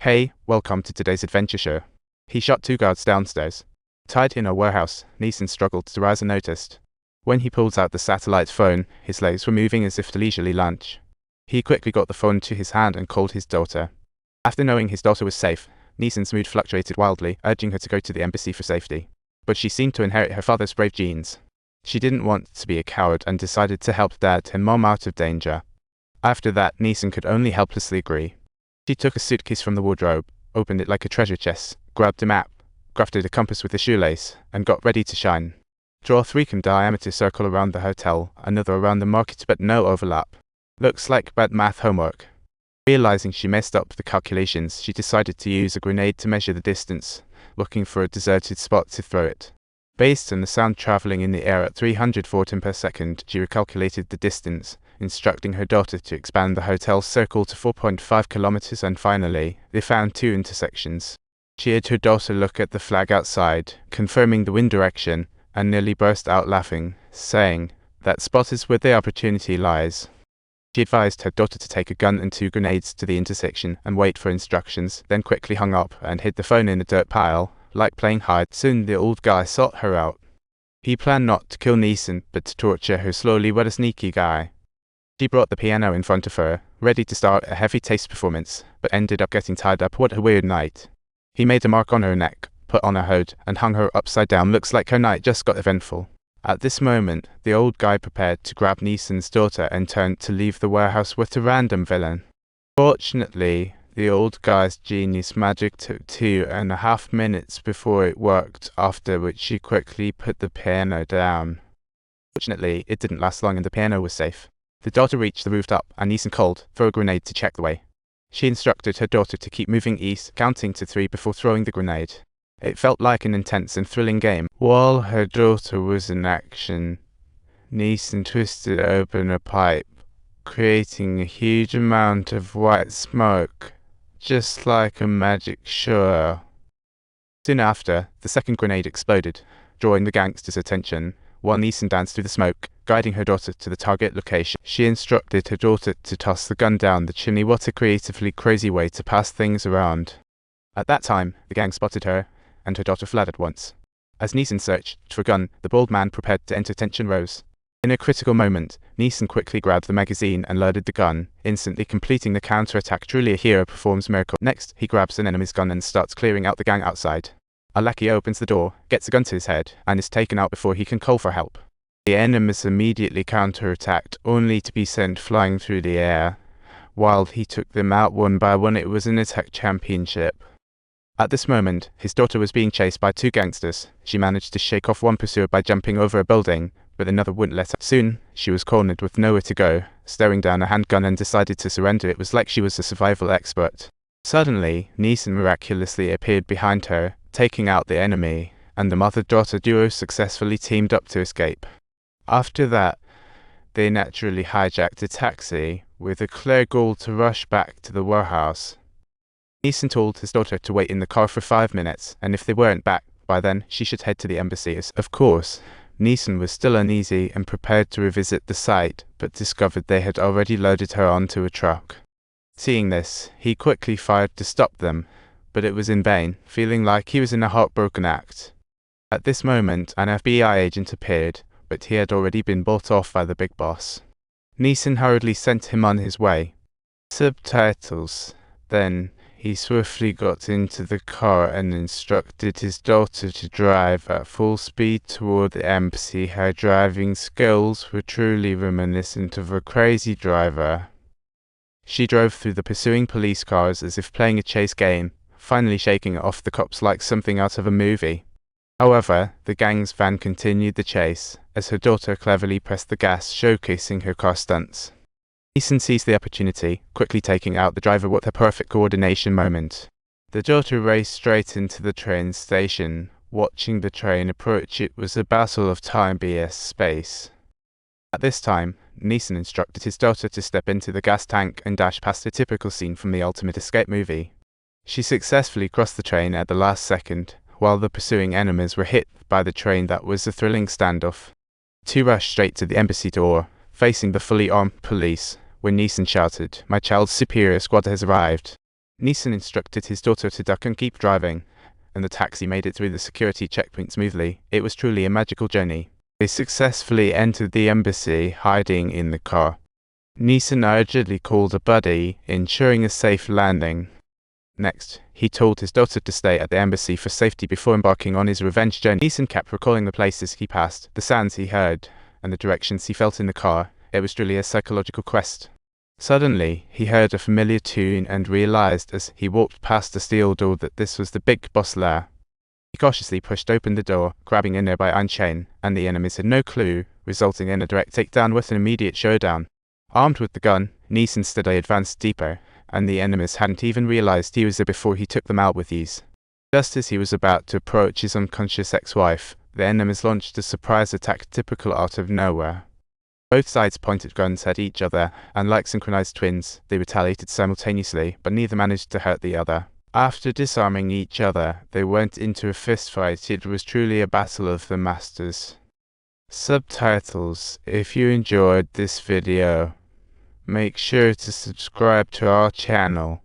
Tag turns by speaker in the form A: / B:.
A: Hey, welcome to today's adventure show. He shot two guards downstairs. Tied in a warehouse, Nissen struggled to rise unnoticed. When he pulled out the satellite phone, his legs were moving as if to leisurely lunge. He quickly got the phone to his hand and called his daughter. After knowing his daughter was safe, Nissen's mood fluctuated wildly, urging her to go to the embassy for safety. But she seemed to inherit her father's brave genes. She didn't want to be a coward and decided to help Dad and Mom out of danger. After that, Nissen could only helplessly agree. She took a suitcase from the wardrobe, opened it like a treasure chest, grabbed a map, crafted a compass with a shoelace, and got ready to shine. Draw a 3-km diameter circle around the hotel, another around the market, but no overlap. Looks like bad math homework. Realizing she messed up the calculations, she decided to use a grenade to measure the distance, looking for a deserted spot to throw it. Based on the sound traveling in the air at 300 photon per second, she recalculated the distance, instructing her daughter to expand the hotel's circle to 4.5 kilometers, and finally, they found two intersections. She had her daughter look at the flag outside, confirming the wind direction, and nearly burst out laughing, saying, "That spot is where the opportunity lies." She advised her daughter to take a gun and 2 grenades to the intersection and wait for instructions, then quickly hung up and hid the phone in a dirt pile, like playing hide. Soon the old guy sought her out. He planned not to kill Nissen, but to torture her slowly with a sneaky guy. She brought the piano in front of her, ready to start a heavy taste performance, but ended up getting tied up. What a weird night. He made a mark on her neck, put on a hood, and hung her upside down. Looks like her night just got eventful. At this moment, the old guy prepared to grab Nissen's daughter and turned to leave the warehouse with a random villain. Fortunately, the old guy's genius magic took 2.5 minutes before it worked, after which she quickly put the piano down. Fortunately, it didn't last long and the piano was safe. The daughter reached the rooftop, and Nissen called, "Throw a grenade to check the way." She instructed her daughter to keep moving east, counting to 3 before throwing the grenade. It felt like an intense and thrilling game. While her daughter was in action, Nissen twisted open a pipe, creating a huge amount of white smoke, just like a magic show. Soon after, the second grenade exploded, drawing the gangsters' attention. While Nissen danced through the smoke, guiding her daughter to the target location, she instructed her daughter to toss the gun down the chimney. What a creatively crazy way to pass things around. At that time, the gang spotted her, and her daughter fled at once. As Nissen searched for a gun, the bald man prepared to enter. Tension rose. In a critical moment, Nissen quickly grabbed the magazine and loaded the gun, instantly completing the counterattack. Truly a hero performs miracle. Next, he grabs an enemy's gun and starts clearing out the gang outside. A lackey opens the door, gets a gun to his head, and is taken out before he can call for help. The enemies immediately counterattacked, only to be sent flying through the air. While he took them out one by one, it was an attack championship. At this moment, his daughter was being chased by 2 gangsters. She managed to shake off one pursuer by jumping over a building, but another wouldn't let her. Soon, she was cornered with nowhere to go, staring down a handgun, and decided to surrender. It was like she was a survival expert. Suddenly, Nissen miraculously appeared behind her, taking out the enemy, and the mother-daughter duo successfully teamed up to escape. After that, they naturally hijacked a taxi, with a clear goal to rush back to the warehouse. Nissen told his daughter to wait in the car for 5 minutes, and if they weren't back by then, she should head to the embassy. Of course, Nissen was still uneasy and prepared to revisit the site, but discovered they had already loaded her onto a truck. Seeing this, he quickly fired to stop them, but it was in vain, feeling like he was in a heartbroken act. At this moment, an FBI agent appeared, but he had already been bought off by the big boss. Nissen hurriedly sent him on his way. Subtitles. Then, he swiftly got into the car and instructed his daughter to drive at full speed toward the embassy. Her driving skills were truly reminiscent of a crazy driver. She drove through the pursuing police cars as if playing a chase game, finally shaking off the cops like something out of a movie. However, the gang's van continued the chase, as her daughter cleverly pressed the gas, showcasing her car stunts. Nissen seized the opportunity, quickly taking out the driver with a perfect coordination moment. The daughter raced straight into the train station. Watching the train approach, it was a battle of time vs. space. At this time, Nissen instructed his daughter to step into the gas tank and dash past a typical scene from the ultimate escape movie. She successfully crossed the train at the last second, while the pursuing enemies were hit by the train. That was a thrilling standoff. 2 rushed straight to the embassy door, facing the fully armed police, when Nissen shouted, "My child's superior squad has arrived." Nissen instructed his daughter to duck and keep driving, and the taxi made it through the security checkpoint smoothly. It was truly a magical journey. They successfully entered the embassy, hiding in the car. Nissen urgently called a buddy, ensuring a safe landing. Next, he told his daughter to stay at the embassy for safety before embarking on his revenge journey. Nissen kept recalling the places he passed, the sounds he heard, and the directions he felt in the car. It was truly a psychological quest. Suddenly, he heard a familiar tune and realized as he walked past the steel door that this was the big boss lair. He cautiously pushed open the door, grabbing a nearby iron chain, and the enemies had no clue, resulting in a direct takedown with an immediate showdown. Armed with the gun, Nissen steadily advanced deeper, and the enemies hadn't even realized he was there before he took them out with ease. Just as he was about to approach his unconscious ex-wife, the enemies launched a surprise attack typical out of nowhere. Both sides pointed guns at each other, and like synchronized twins, they retaliated simultaneously, but neither managed to hurt the other. After disarming each other, they went into a fistfight. It was truly a battle of the masters. Subtitles. If you enjoyed this video, make sure to subscribe to our channel.